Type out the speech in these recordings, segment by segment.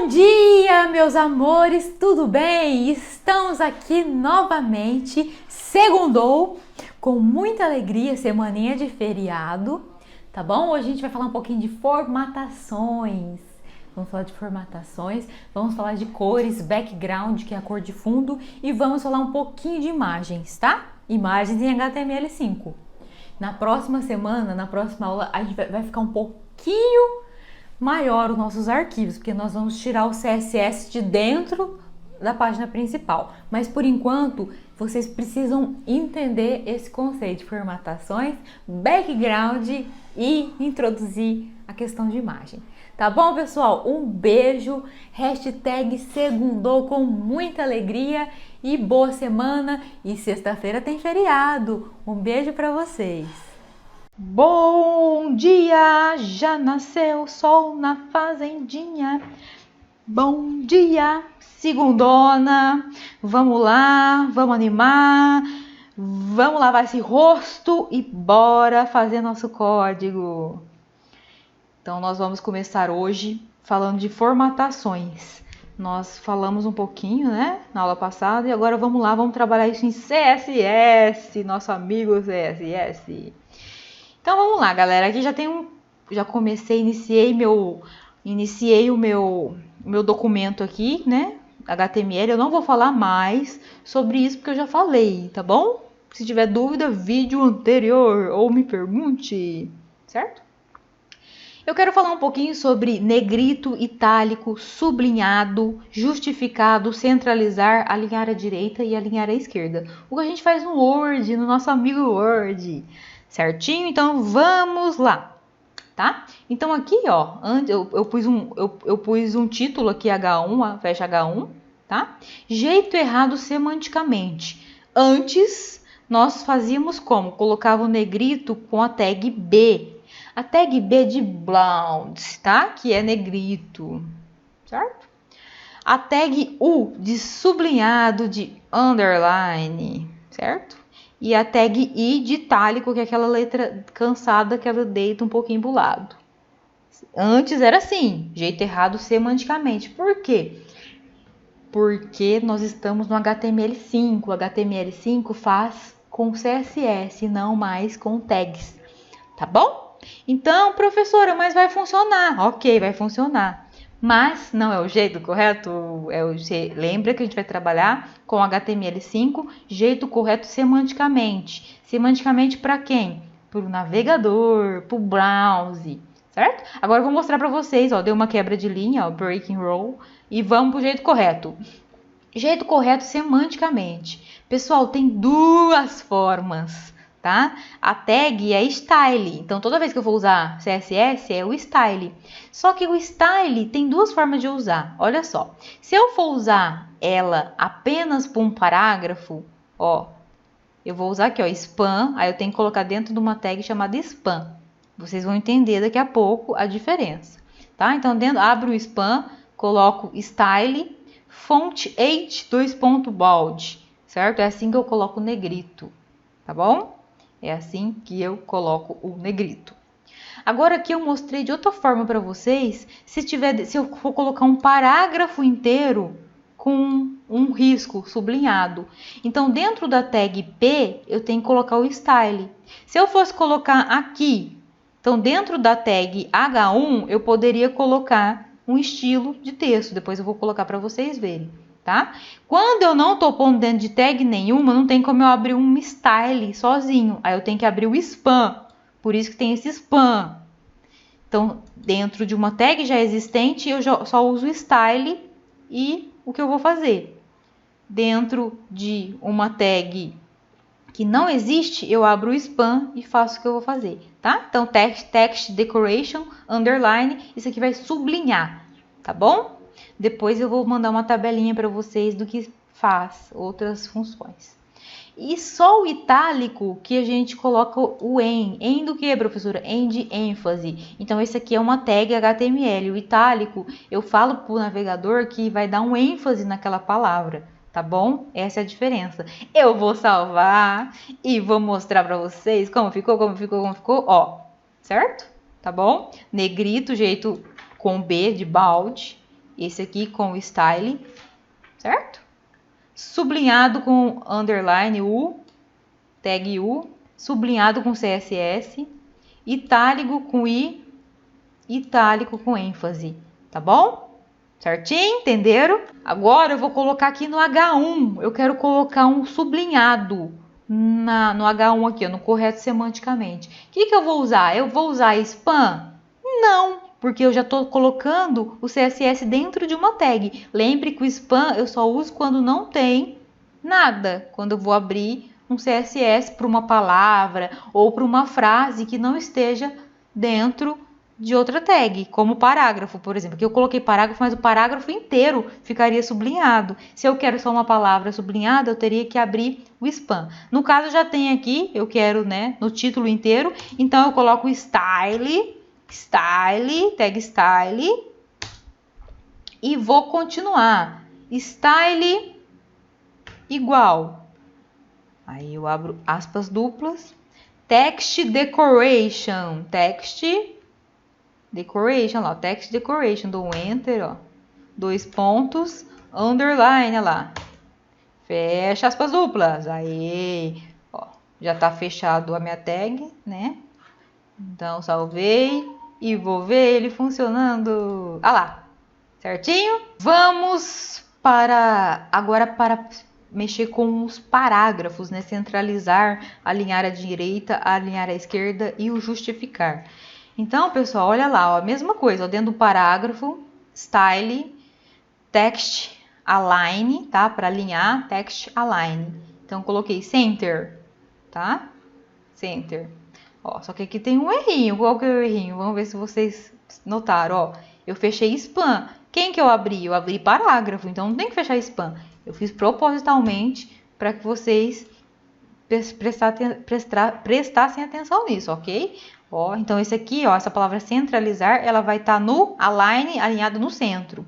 Bom dia, meus amores, tudo bem? Estamos aqui novamente, segundou, com muita alegria, semaninha de feriado, tá bom? Hoje a gente vai falar um pouquinho de formatações. Vamos falar de formatações, vamos falar de cores, background, que é a cor de fundo, e vamos falar um pouquinho de imagens, tá? Imagens em HTML5. Na próxima semana, na próxima aula, a gente vai ficar um pouquinho maior os nossos arquivos, porque nós vamos tirar o CSS de dentro da página principal. Mas por enquanto, vocês precisam entender esse conceito de formatações, background e introduzir a questão de imagem. Tá bom, pessoal? Um beijo, hashtag segundou com muita alegria e boa semana. E sexta-feira tem feriado. Um beijo para vocês. Bom dia, já nasceu o sol na fazendinha. Bom dia, segundona. Vamos lá, vamos animar. Vamos lavar esse rosto e bora fazer nosso código. Então, nós vamos começar hoje falando de formatações. Nós falamos um pouquinho, né, na aula passada, e agora vamos lá, vamos trabalhar isso em CSS, nosso amigo CSS. Então, vamos lá, galera, aqui já comecei, iniciei o meu documento aqui, né, HTML. Eu não vou falar mais sobre isso porque eu já falei, tá bom? Se tiver dúvida, vídeo anterior ou me pergunte, certo? Eu quero falar um pouquinho sobre negrito, itálico, sublinhado, justificado, centralizar, alinhar à direita e alinhar à esquerda. O que a gente faz no Word, no nosso amigo Word. Certinho? Então vamos lá, tá? Então aqui, ó, eu pus um título aqui H1, fecha H1, tá? Jeito errado semanticamente. Antes nós fazíamos como? Colocava o negrito com a tag B. A tag B de blonde, tá? Que é negrito, certo? A tag U de sublinhado, de underline, certo? E a tag I de itálico, que é aquela letra cansada que ela deita um pouquinho pro lado. Antes era assim, jeito errado semanticamente. Por quê? Porque nós estamos no HTML5. O HTML5 faz com CSS, não mais com tags, tá bom? Então, professora, mas vai funcionar. Ok, vai funcionar. Mas não é o jeito correto. Lembra que a gente vai trabalhar com HTML5, jeito correto semanticamente. Semanticamente para quem? Para o navegador, para o browse, certo? Agora eu vou mostrar para vocês, ó, deu uma quebra de linha, ó, breaking roll, e vamos para o jeito correto. Jeito correto semanticamente. Pessoal, tem duas formas, tá? A tag é style, então toda vez que eu for usar CSS é o style. Só que o style tem duas formas de usar, olha só. Se eu for usar ela apenas para um parágrafo, ó, eu vou usar aqui, ó, spam, aí eu tenho que colocar dentro de uma tag chamada spam. Vocês vão entender daqui a pouco a diferença, tá? Então, abro o spam, coloco style, font 8, 2.bold, certo? É assim que eu coloco o negrito, tá bom? É assim que eu coloco o negrito. Agora aqui eu mostrei de outra forma para vocês, se eu for colocar um parágrafo inteiro com um risco sublinhado. Então, dentro da tag P, eu tenho que colocar o style. Se eu fosse colocar aqui, então dentro da tag H1, eu poderia colocar um estilo de texto. Depois eu vou colocar para vocês verem, tá? Quando eu não tô pondo dentro de tag nenhuma, não tem como eu abrir um style sozinho. Aí eu tenho que abrir o spam. Por isso que tem esse spam. Então, dentro de uma tag já existente, eu só uso style e o que eu vou fazer? Dentro de uma tag que não existe, eu abro o spam e faço o que eu vou fazer, tá? Então, text decoration, underline, isso aqui vai sublinhar, tá bom? Depois eu vou mandar uma tabelinha para vocês do que faz outras funções. E só o itálico que a gente coloca o em. Em do que, professora? Em de ênfase. Então, esse aqui é uma tag HTML. O itálico, eu falo para o navegador que vai dar um ênfase naquela palavra, tá bom? Essa é a diferença. Eu vou salvar e vou mostrar para vocês como ficou, ó, certo? Tá bom? Negrito, jeito com B de balde. esse aqui com o style, certo? Sublinhado com underline U, tag U, sublinhado com CSS, itálico com I, itálico com ênfase, tá bom? Certinho? Entenderam? Agora eu vou colocar aqui no H1, eu quero colocar um sublinhado no H1 aqui, no correto semanticamente. O que eu vou usar? Eu vou usar spam? Não, porque eu já estou colocando o CSS dentro de uma tag. Lembre que o spam eu só uso quando não tem nada, quando eu vou abrir um CSS para uma palavra ou para uma frase que não esteja dentro de outra tag, como parágrafo, por exemplo. Aqui eu coloquei parágrafo, mas o parágrafo inteiro ficaria sublinhado. Se eu quero só uma palavra sublinhada, eu teria que abrir o spam. No caso, já tem aqui, eu quero, né, no título inteiro, então eu coloco style, tag style, e vou continuar. Style igual. Aí eu abro aspas duplas. Text decoration, lá, text decoration, dou um enter, ó, 2 pontos, underline, ó lá, fecha aspas duplas, aí, ó, já tá fechado a minha tag, né, então salvei e vou ver ele funcionando, ah lá, certinho? Vamos agora para mexer com os parágrafos, né, centralizar, alinhar à direita, alinhar à esquerda e o justificar. Então, pessoal, olha lá, ó, a mesma coisa, ó, dentro do parágrafo, style, text align, tá? Para alinhar, text align. Então, coloquei center, tá? Center. Ó, só que aqui tem um errinho. Qual que é o errinho? Vamos ver se vocês notaram, ó. Eu fechei spam. Quem que eu abri? Eu abri parágrafo, então não tem que fechar spam. Eu fiz propositalmente para que vocês prestassem atenção nisso, ok? Ó, então esse aqui, ó, essa palavra centralizar, ela vai estar no align, alinhado no centro.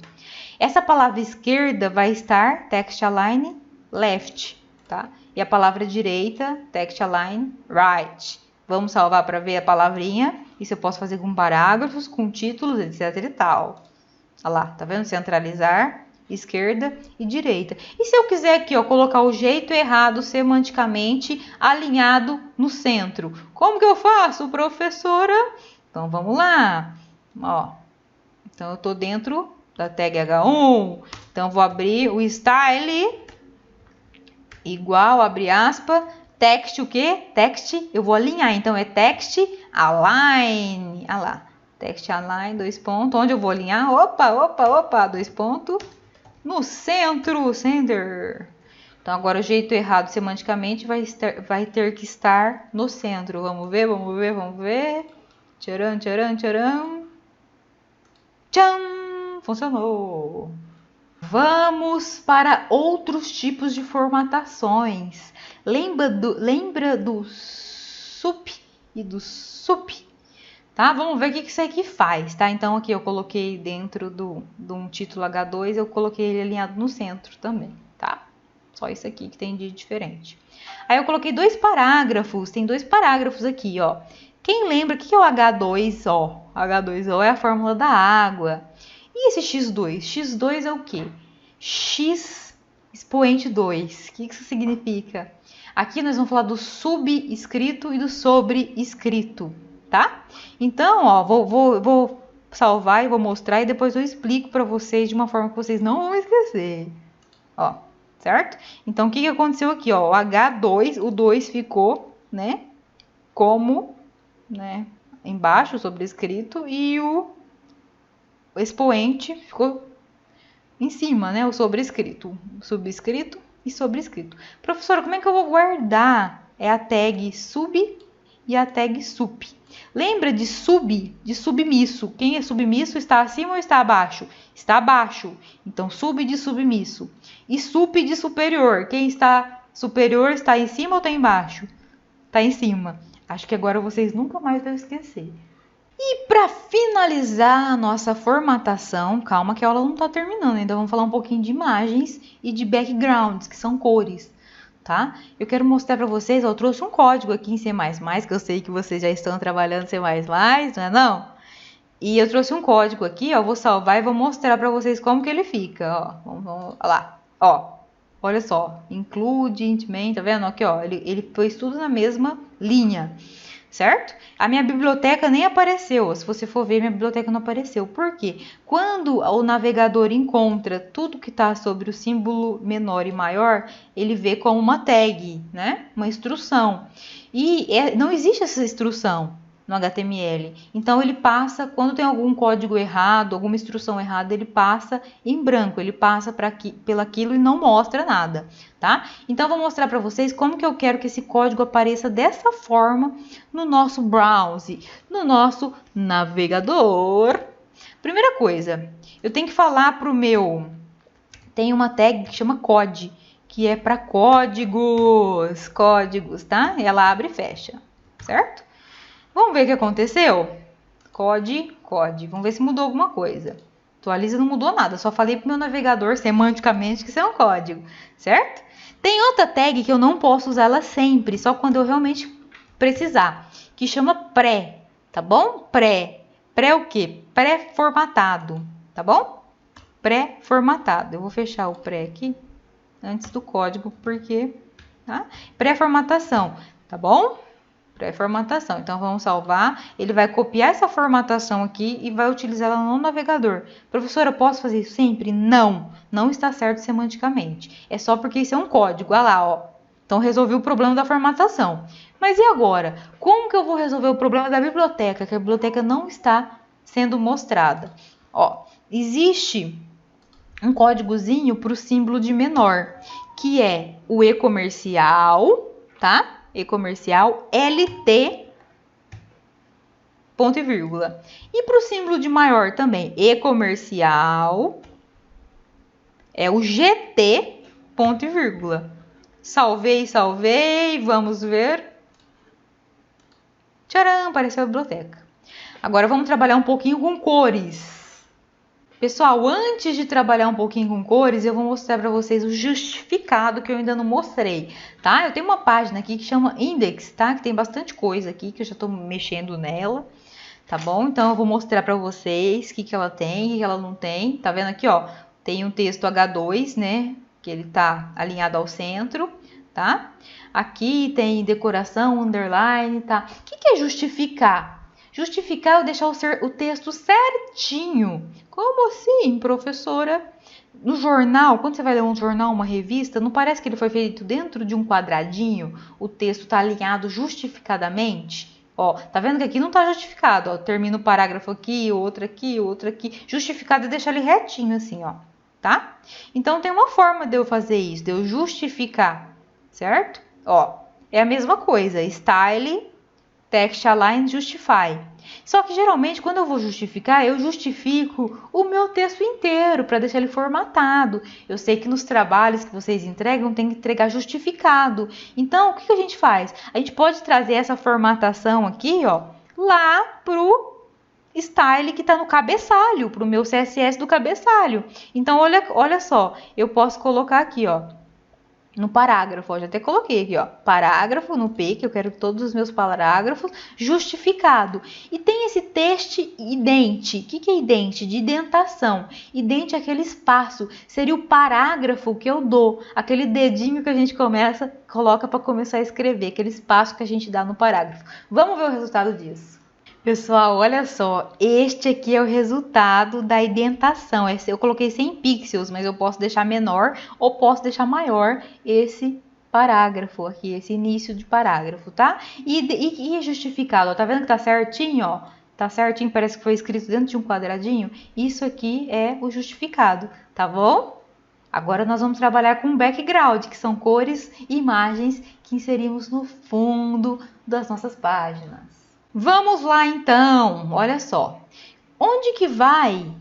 Essa palavra esquerda vai estar text align left, tá? E a palavra direita, text align right. Vamos salvar para ver a palavrinha. Isso eu posso fazer com parágrafos, com títulos, etc e tal. Olha lá, tá vendo? Centralizar, esquerda e direita. E se eu quiser aqui, ó, colocar o jeito errado semanticamente alinhado no centro? Como que eu faço, professora? Então, vamos lá. Ó, então, eu tô dentro da tag H1. Então, vou abrir o style igual, abre aspas, text o quê? Text, eu vou alinhar. Então, é text align. Olha lá. Text align, 2 pontos. Onde eu vou alinhar? Opa, 2 pontos. No centro, center. Então, agora o jeito errado semanticamente vai ter que estar no centro. Vamos ver. Tcharam. Tchan! Funcionou. Vamos para outros tipos de formatações. Lembra do sup e do sup? Tá? Vamos ver o que isso aqui faz, tá? Então, aqui eu coloquei dentro de um título H2, eu coloquei ele alinhado no centro também, tá? Só isso aqui que tem de diferente. Aí eu coloquei 2 parágrafos, tem 2 parágrafos aqui, ó. Quem lembra o que é o H2O? H2O é a fórmula da água. E esse X2? X2 é o quê? X expoente 2. O que isso significa? Aqui nós vamos falar do subscrito e do sobrescrito, tá? Então, ó, vou salvar e vou mostrar e depois eu explico para vocês de uma forma que vocês não vão esquecer. Ó, certo? Então, o que aconteceu aqui, ó? O H2, o 2 ficou, né, como, né, embaixo, sobrescrito, e o expoente ficou em cima, né, o sobrescrito, subscrito e sobrescrito. Professora, como é que eu vou guardar? É a tag sub e a tag sup. Lembra de submisso. Quem é submisso está acima ou está abaixo? Está abaixo. Então, sub de submisso. E sup de superior. Quem está superior está em cima ou está embaixo? Está em cima. Acho que agora vocês nunca mais vão esquecer. E para finalizar a nossa formatação, calma que a aula não está terminando, ainda vamos falar um pouquinho de imagens e de backgrounds, que são cores, tá? Eu quero mostrar para vocês, eu trouxe um código aqui em C++, que eu sei que vocês já estão trabalhando C++, não é não? E eu trouxe um código aqui, ó, vou salvar e vou mostrar para vocês como que ele fica, ó. Vamos lá, ó. Olha só, include, intment, tá vendo? Aqui, ó, ele fez tudo na mesma linha, certo? A minha biblioteca nem apareceu, se você for ver, minha biblioteca não apareceu. Por quê? Quando o navegador encontra tudo que está sobre o símbolo menor e maior, ele vê como uma tag, né? Uma instrução. E não existe essa instrução no HTML. Então ele passa, quando tem algum código errado, alguma instrução errada, ele passa em branco, ele passa pelaquilo e não mostra nada, tá? Então eu vou mostrar para vocês como que eu quero que esse código apareça dessa forma no nosso browser, no nosso navegador. Primeira coisa, eu tenho que falar pro meu, tem uma tag que chama code, que é para códigos, tá? Ela abre e fecha, certo? Vamos ver o que aconteceu? Code. Vamos ver se mudou alguma coisa. Atualiza, não mudou nada. Só falei pro meu navegador semanticamente que isso é um código, certo? Tem outra tag que eu não posso usar ela sempre, só quando eu realmente precisar, que chama pré, tá bom? Pré o quê? Pré-formatado, tá bom? Pré-formatado. Eu vou fechar o pré aqui antes do código, porque, tá? Pré-formatação, tá bom? Pré-formatação. Então, vamos salvar. Ele vai copiar essa formatação aqui e vai utilizar ela no navegador. Professora, posso fazer isso sempre? Não. Não está certo semanticamente. É só porque isso é um código. Olha lá, ó. Então, resolvi o problema da formatação. Mas e agora? Como que eu vou resolver o problema da biblioteca? Que a biblioteca não está sendo mostrada. Ó, existe um códigozinho para o símbolo de menor, que é o e-comercial, tá? E-comercial LT ponto e vírgula. E para o símbolo de maior também, e-comercial é o GT ponto e vírgula. Salvei, vamos ver. Tcharam, apareceu a biblioteca. Agora vamos trabalhar um pouquinho com cores. Pessoal, antes de trabalhar um pouquinho com cores, eu vou mostrar para vocês o justificado que eu ainda não mostrei, tá? Eu tenho uma página aqui que chama Index, tá? Que tem bastante coisa aqui que eu já estou mexendo nela, tá bom? Então eu vou mostrar para vocês o que ela tem, o que ela não tem. Tá vendo aqui, ó? Tem um texto H2, né? Que ele tá alinhado ao centro, tá? Aqui tem decoração, underline, tá? O que é justificar? Justificar é eu deixar o texto certinho. Como assim, professora? No jornal, quando você vai ler um jornal, uma revista, não parece que ele foi feito dentro de um quadradinho? O texto está alinhado justificadamente? Ó, tá vendo que aqui não tá justificado, ó. Termina o parágrafo aqui, outro aqui, outro aqui. Justificado é deixar ele retinho assim, ó, tá? Então tem uma forma de eu fazer isso, de eu justificar, certo? Ó, é a mesma coisa, style, text align, justify. Só que geralmente quando eu vou justificar, eu justifico o meu texto inteiro para deixar ele formatado. Eu sei que nos trabalhos que vocês entregam tem que entregar justificado. Então, o que a gente faz? A gente pode trazer essa formatação aqui, ó, lá pro style que está no cabeçalho, pro meu CSS do cabeçalho. Então, olha só, eu posso colocar aqui, ó, no parágrafo, ó, já até coloquei aqui, ó, parágrafo no P, que eu quero todos os meus parágrafos, justificado. E tem esse texto idente. O que é idente? De indentação. Idente é aquele espaço, seria o parágrafo que eu dou, aquele dedinho que a gente coloca para começar a escrever, aquele espaço que a gente dá no parágrafo. Vamos ver o resultado disso. Pessoal, olha só, este aqui é o resultado da indentação. Eu coloquei 100 pixels, mas eu posso deixar menor ou posso deixar maior esse parágrafo aqui, esse início de parágrafo, tá? E é justificado, ó, tá vendo que tá certinho, ó? Tá certinho, parece que foi escrito dentro de um quadradinho. Isso aqui é o justificado, tá bom? Agora nós vamos trabalhar com background, que são cores e imagens que inserimos no fundo das nossas páginas. Vamos lá então, olha só. Onde que vai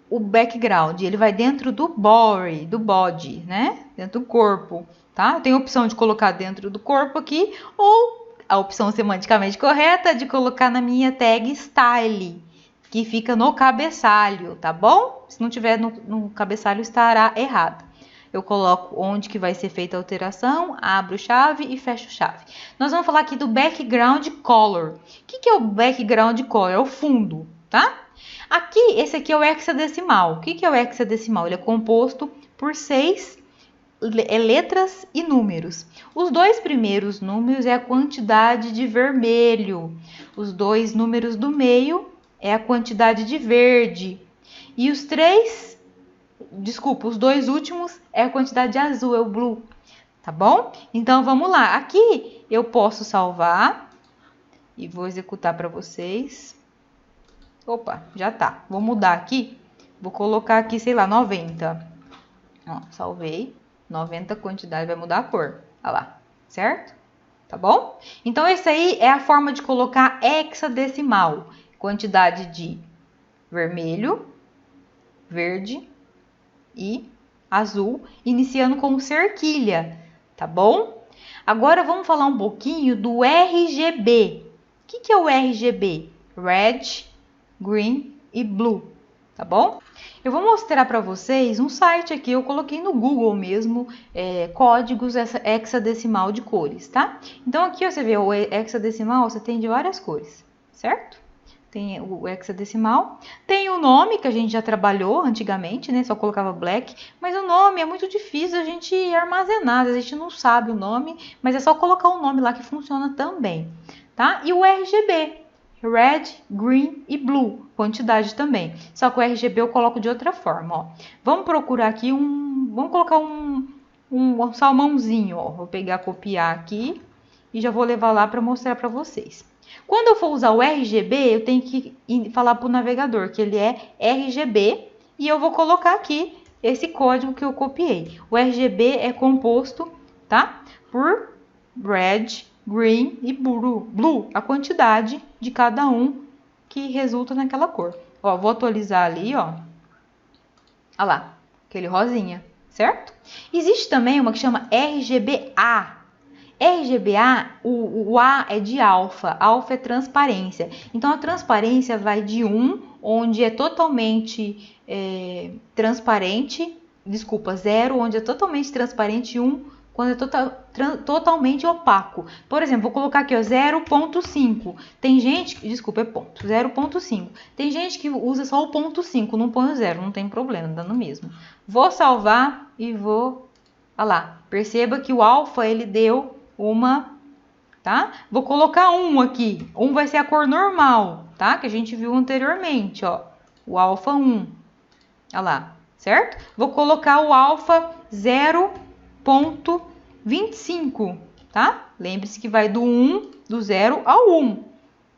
o background? Ele vai dentro do body, né? Dentro do corpo, tá? Eu tenho a opção de colocar dentro do corpo aqui, ou a opção semanticamente correta de colocar na minha tag style, que fica no cabeçalho, tá bom? Se não tiver no cabeçalho, estará errado. eu coloco onde que vai ser feita a alteração, abro chave e fecho chave. Nós vamos falar aqui do background color. O que é o background color? É o fundo, tá? Aqui, esse aqui é o hexadecimal. O que é o hexadecimal? Ele é composto por 6 letras e números. Os 2 primeiros números é a quantidade de vermelho. Os 2 números do meio é a quantidade de verde. E os 2 últimos é a quantidade de azul, é o blue. Tá bom? Então, vamos lá. Aqui eu posso salvar e vou executar para vocês. Opa, já tá. Vou mudar aqui. Vou colocar aqui, sei lá, 90. Ó, salvei. 90 quantidade, vai mudar a cor. Olha lá, certo? Tá bom? Então, esse aí é a forma de colocar hexadecimal. Quantidade de vermelho, verde e azul, iniciando com cerquilha, tá bom? Agora, vamos falar um pouquinho do RGB. O que é o RGB? Red, Green e Blue, tá bom? Eu vou mostrar para vocês um site aqui, eu coloquei no Google mesmo, códigos hexadecimal de cores, tá? Então aqui você vê o hexadecimal, você tem de várias cores, certo? Tem o hexadecimal, tem o nome que a gente já trabalhou antigamente, né? Só colocava black, mas o nome é muito difícil a gente armazenar, a gente não sabe o nome, mas é só colocar o nome lá que funciona também, tá? E o RGB, Red, Green e Blue, quantidade também. Só que o RGB eu coloco de outra forma, ó. Vamos procurar aqui vamos colocar um salmãozinho, ó. Vou pegar, copiar aqui e já vou levar lá para mostrar para vocês. Quando eu for usar o RGB, eu tenho que falar para o navegador que ele é RGB e eu vou colocar aqui esse código que eu copiei. O RGB é composto, tá? Por Red, Green e Blue, a quantidade de cada um que resulta naquela cor. Ó, vou atualizar ali, ó. Olha lá, aquele rosinha, certo? Existe também uma que chama RGBA. RGBA, o A é de alfa é transparência. Então, a transparência vai de 1, onde é totalmente transparente, 0, onde é totalmente transparente, 1, quando é totalmente opaco. Por exemplo, vou colocar aqui, ó, 0.5. Tem gente, desculpa, é ponto, 0.5. Tem gente que usa só o ponto 5, não põe o 0, não tem problema, dá no mesmo. Vou salvar e vou, olha lá, perceba que o alfa, ele deu tá? Vou colocar 1 aqui. 1 vai ser a cor normal, tá? Que a gente viu anteriormente, ó. O alfa 1. Olha lá, certo? Vou colocar o alfa 0.25, tá? Lembre-se que vai do 0 ao 1.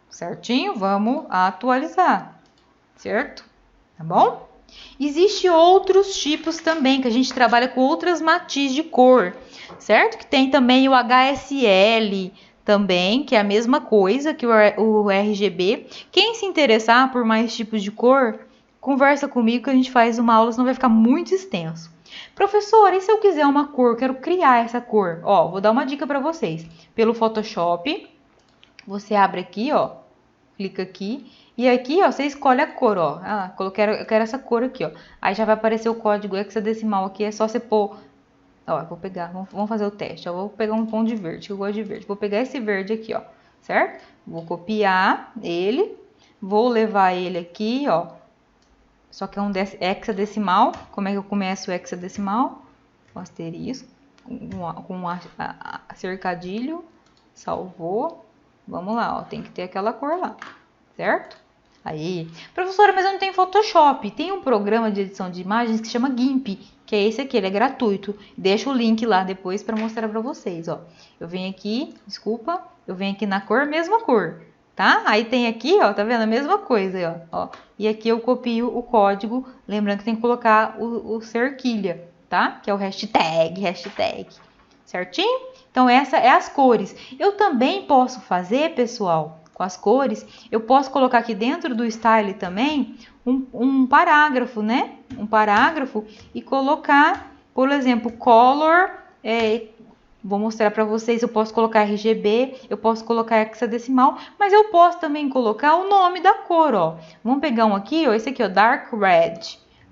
Certinho? Vamos atualizar, certo? Tá bom? Existem outros tipos também, que a gente trabalha com outras matizes de cor, certo? Que tem também o HSL também, que é a mesma coisa que o RGB. Quem se interessar por mais tipos de cor, conversa comigo que a gente faz uma aula, senão vai ficar muito extenso. Professora, e se eu quiser uma cor, quero criar essa cor? Ó, vou dar uma dica para vocês. Pelo Photoshop, você abre aqui, ó, clica aqui. E aqui, ó, você escolhe a cor, ó. Ah, eu quero essa cor aqui, ó. Aí já vai aparecer o código hexadecimal aqui, é só você pôr. Ó, vou pegar, vamos fazer o teste. Eu vou pegar um tom de verde, que eu gosto de verde. Vou pegar esse verde aqui, ó, certo? Vou copiar ele, vou levar ele aqui, ó. Só que é um hexadecimal. Como é que eu começo o hexadecimal? Com asterisco, com cercadilho, salvou. Vamos lá, ó, tem que ter aquela cor lá, certo? Aí, professora, mas eu não tenho Photoshop. Tem um programa de edição de imagens que chama GIMP, que é esse aqui, ele é gratuito. Deixa o link lá depois para mostrar para vocês, ó. Eu venho aqui, eu venho aqui na cor, mesma cor, tá? Aí tem aqui, ó, tá vendo? A mesma coisa, ó. E aqui eu copio o código, lembrando que tem que colocar o cerquilha, tá? Que é o hashtag, certinho? Então, essa é as cores. Eu também posso fazer, pessoal, com as cores, eu posso colocar aqui dentro do style também um parágrafo, né? Um parágrafo e colocar, por exemplo, color, vou mostrar para vocês, eu posso colocar RGB, eu posso colocar hexadecimal, mas eu posso também colocar o nome da cor, ó. Vamos pegar um aqui, ó, esse aqui, ó, dark red.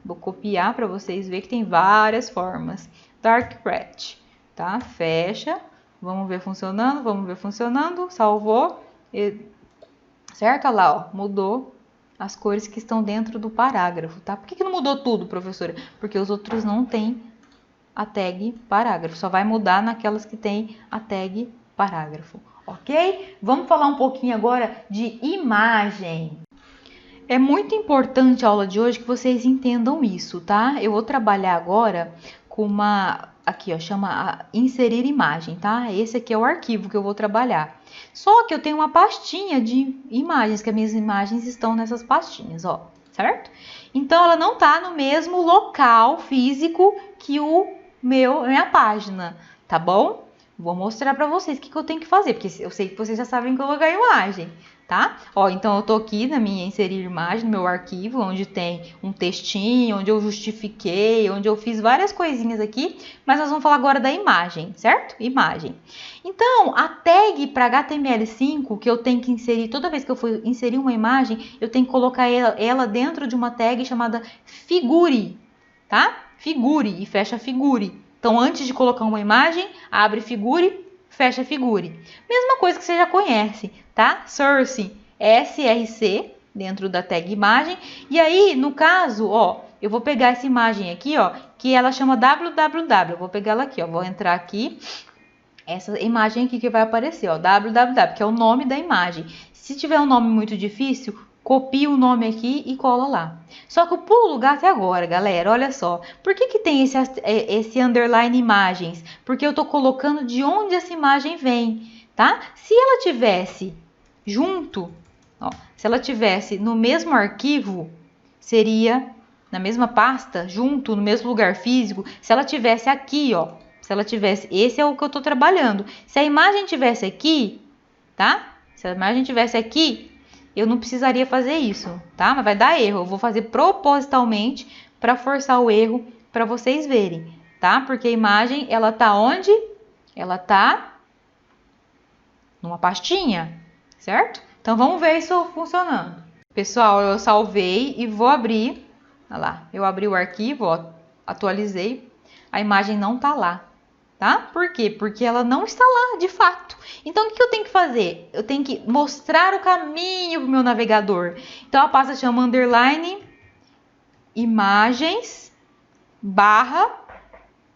Vou copiar para vocês verem que tem várias formas. Dark Red, tá? Fecha. Vamos ver funcionando. Salvou. Certo? Olha lá, ó, mudou as cores que estão dentro do parágrafo, tá? Por que não mudou tudo, professora? Porque os outros não têm a tag parágrafo. Só vai mudar naquelas que tem a tag parágrafo, ok? Vamos falar um pouquinho agora de imagem. É muito importante a aula de hoje que vocês entendam isso, tá? Eu vou trabalhar agora com uma... Aqui, ó, chama inserir imagem, tá? Esse aqui é o arquivo que eu vou trabalhar. Só que eu tenho uma pastinha de imagens, que as minhas imagens estão nessas pastinhas, ó, certo? Então, ela não tá no mesmo local físico que minha página, tá bom? Vou mostrar pra vocês o que eu tenho que fazer, porque eu sei que vocês já sabem colocar imagem, tá? Ó, então eu tô aqui na minha inserir imagem, no meu arquivo, onde tem um textinho, onde eu justifiquei, onde eu fiz várias coisinhas aqui, mas nós vamos falar agora da imagem, certo? Imagem. Então, a tag para HTML5 que eu tenho que inserir, toda vez que eu for inserir uma imagem, eu tenho que colocar ela dentro de uma tag chamada figure, tá? Figure e fecha figure. Então, antes de colocar uma imagem, abre figure, fecha figure. Mesma coisa que você já conhece, tá? Source, SRC, dentro da tag imagem. E aí, no caso, ó, eu vou pegar essa imagem aqui, ó, que ela chama www. Eu vou pegar ela aqui, ó, vou entrar aqui. Essa imagem aqui que vai aparecer, ó, www, que é o nome da imagem. Se tiver um nome muito difícil, copia o nome aqui e cola lá. Só que eu pulo o gato agora, galera, olha só. Por que tem esse underline imagens? Porque eu tô colocando de onde essa imagem vem, tá? Se ela tivesse junto, ó, se ela tivesse no mesmo arquivo, seria na mesma pasta, junto, no mesmo lugar físico. Se ela tivesse aqui, ó, se ela tivesse, esse é o que eu tô trabalhando. Se a imagem tivesse aqui, tá? Se a imagem tivesse aqui, eu não precisaria fazer isso, tá? Mas vai dar erro. Eu vou fazer propositalmente para forçar o erro para vocês verem, tá? Porque a imagem, ela tá onde? Ela tá numa pastinha, certo? Então, vamos ver isso funcionando. Pessoal, eu salvei e vou abrir. Olha lá, eu abri o arquivo, ó, atualizei. A imagem não tá lá, tá? Por quê? Porque ela não está lá, de fato. Então, o que eu tenho que fazer? Eu tenho que mostrar o caminho para o meu navegador. Então, a pasta chama underline imagens barra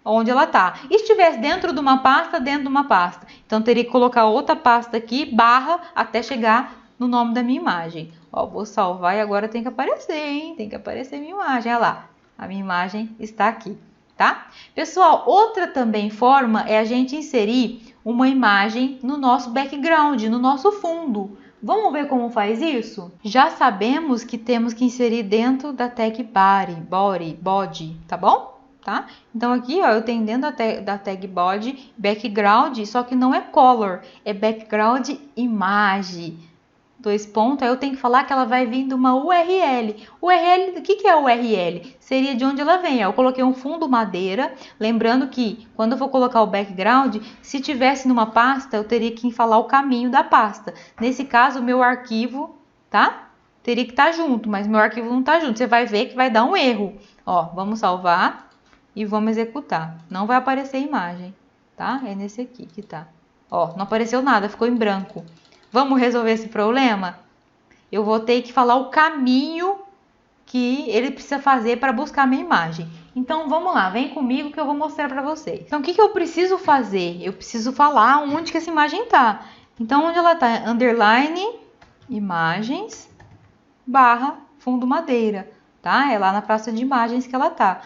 onde ela está. E se estivesse dentro de uma pasta, dentro de uma pasta. Então, teria que colocar outra pasta aqui, barra, até chegar no nome da minha imagem. Ó, vou salvar e agora tem que aparecer, hein? Tem que aparecer minha imagem. Olha lá, a minha imagem está aqui, tá? Pessoal, outra também forma é a gente inserir uma imagem no nosso background, no nosso fundo. Vamos ver como faz isso? Já sabemos que temos que inserir dentro da tag body, tá bom? Tá? Então aqui, ó, eu tenho dentro da tag body background, só que não é color, é background image. 2 pontos, aí eu tenho que falar que ela vai vir de uma URL. URL, o que é a URL? Seria de onde ela vem. Eu coloquei um fundo madeira, lembrando que quando eu for colocar o background, se tivesse numa pasta, eu teria que falar o caminho da pasta. Nesse caso, o meu arquivo, tá? Teria que estar junto, mas meu arquivo não está junto. Você vai ver que vai dar um erro. Ó, vamos salvar e vamos executar. Não vai aparecer a imagem, tá? É nesse aqui que tá. Ó, não apareceu nada, ficou em branco. Vamos resolver esse problema? Eu vou ter que falar o caminho que ele precisa fazer para buscar a minha imagem. Então, vamos lá, vem comigo que eu vou mostrar para vocês. Então, o que eu preciso fazer? Eu preciso falar onde que essa imagem tá. Então, onde ela tá? Underline, imagens, barra, fundo madeira, tá? É lá na pasta de imagens que ela tá.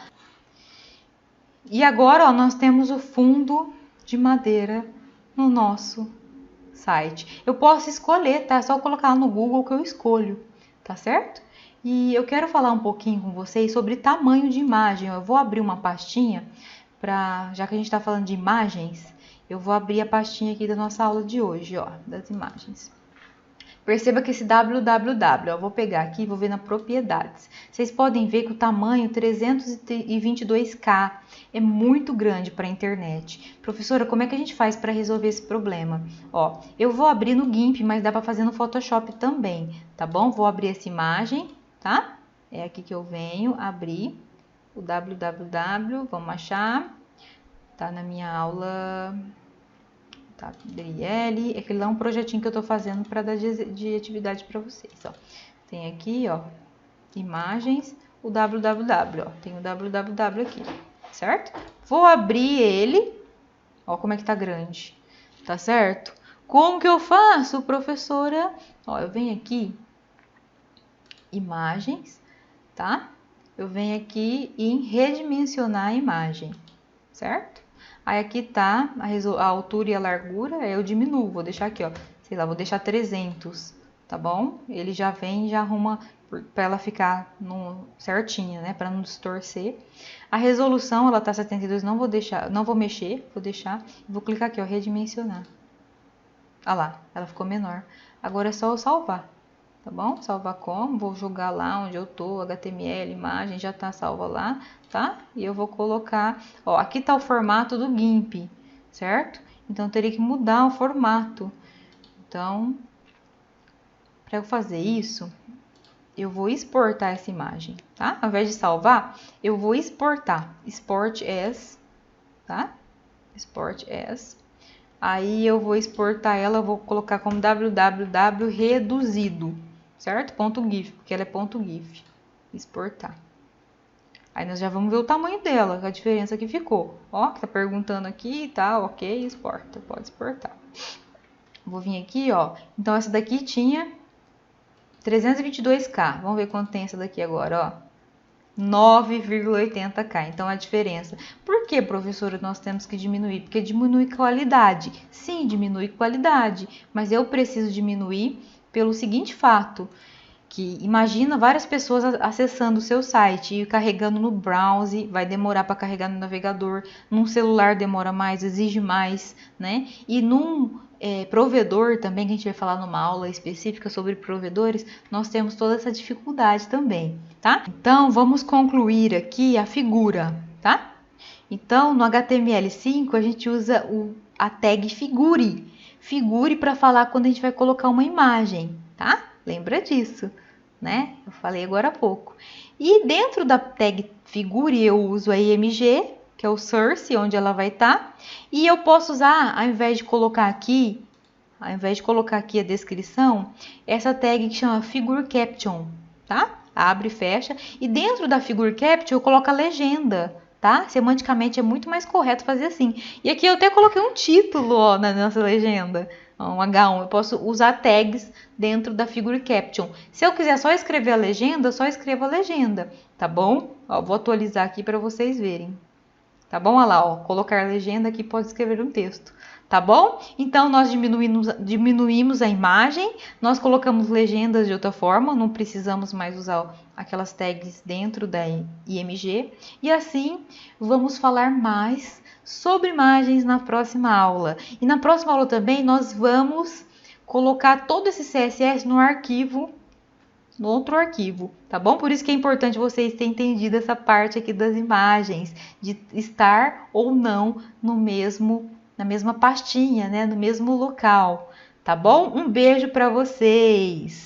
E agora, ó, nós temos o fundo de madeira no nosso site. Eu posso escolher, tá? É só colocar no Google que eu escolho, tá certo? E eu quero falar um pouquinho com vocês sobre tamanho de imagem. Eu vou abrir uma pastinha já que a gente está falando de imagens, eu vou abrir a pastinha aqui da nossa aula de hoje, ó, das imagens. Perceba que esse www, eu vou pegar aqui e vou ver na propriedades. Vocês podem ver que o tamanho 322K é muito grande para a internet. Professora, como é que a gente faz para resolver esse problema? Ó, eu vou abrir no GIMP, mas dá para fazer no Photoshop também, tá bom? Vou abrir essa imagem, tá? É aqui que eu venho abrir. o www, vamos achar, tá na minha aula, tá, DL, aquele lá é um projetinho que eu tô fazendo para dar de atividade para vocês, ó. Tem aqui, ó, imagens, o www, ó, tem o www aqui, certo? Vou abrir ele, ó como é que tá grande, tá certo? Como que eu faço, professora? Ó, eu venho aqui, imagens, tá? Eu venho aqui em redimensionar a imagem, certo? Aí aqui tá a altura e a largura, eu diminuo, vou deixar aqui, ó, sei lá, vou deixar 300, tá bom? Ele já vem e já arruma para ela ficar certinha, né, para não distorcer. A resolução, ela tá 72, não vou deixar, não vou mexer, vou deixar, vou clicar aqui, ó, redimensionar. Ah lá, ela ficou menor. Agora é só eu salvar, tá bom? Salvar como? Vou jogar lá onde eu tô, HTML, imagem, já tá salva lá, tá? E eu vou colocar, ó, aqui tá o formato do GIMP, certo? Então eu teria que mudar o formato. Então, para eu fazer isso, eu vou exportar essa imagem, tá? Ao invés de salvar, eu vou exportar. Export as, tá? Export as. Aí eu vou exportar ela, vou colocar como www reduzido, certo? .gif, porque ela é .gif. Exportar. Aí nós já vamos ver o tamanho dela, a diferença que ficou. Ó, que tá perguntando aqui, tá, ok, exporta, pode exportar. Vou vir aqui, ó. Então essa daqui tinha 322k. Vamos ver quanto tem essa daqui agora, ó. 9,80k, então a diferença. Por que, professora, nós temos que diminuir? Porque diminui qualidade. Sim, diminui qualidade, mas eu preciso diminuir pelo seguinte fato, que imagina várias pessoas acessando o seu site e carregando no browser, vai demorar para carregar no navegador, num celular demora mais, exige mais, né? E num provedor também, que a gente vai falar numa aula específica sobre provedores, nós temos toda essa dificuldade também, tá? Então, vamos concluir aqui a figura, tá? Então, no HTML5, a gente usa a tag figure. Figure para falar quando a gente vai colocar uma imagem, tá? Lembra disso, né? Eu falei agora há pouco. E dentro da tag figure, eu uso a img, que é o source, onde ela vai estar. E eu posso usar, ao invés de colocar aqui a descrição, essa tag que chama figure caption, tá? Abre e fecha. E dentro da figure caption, eu coloco a legenda, tá? Semanticamente é muito mais correto fazer assim. E aqui eu até coloquei um título, ó, na nossa legenda, um H1. Eu posso usar tags dentro da figure caption. Se eu quiser só escrever a legenda, só escrevo a legenda, tá bom? Ó, vou atualizar aqui para vocês verem. Tá bom? Olha lá, ó, colocar legenda aqui pode escrever um texto. Tá bom? Então, nós diminuímos a imagem, nós colocamos legendas de outra forma, não precisamos mais usar aquelas tags dentro da IMG. E assim, vamos falar mais sobre imagens na próxima aula. E na próxima aula também, nós vamos colocar todo esse CSS no outro arquivo, tá bom? Por isso que é importante vocês terem entendido essa parte aqui das imagens, de estar ou não na mesma pastinha, né? No mesmo local, tá bom? Um beijo para vocês!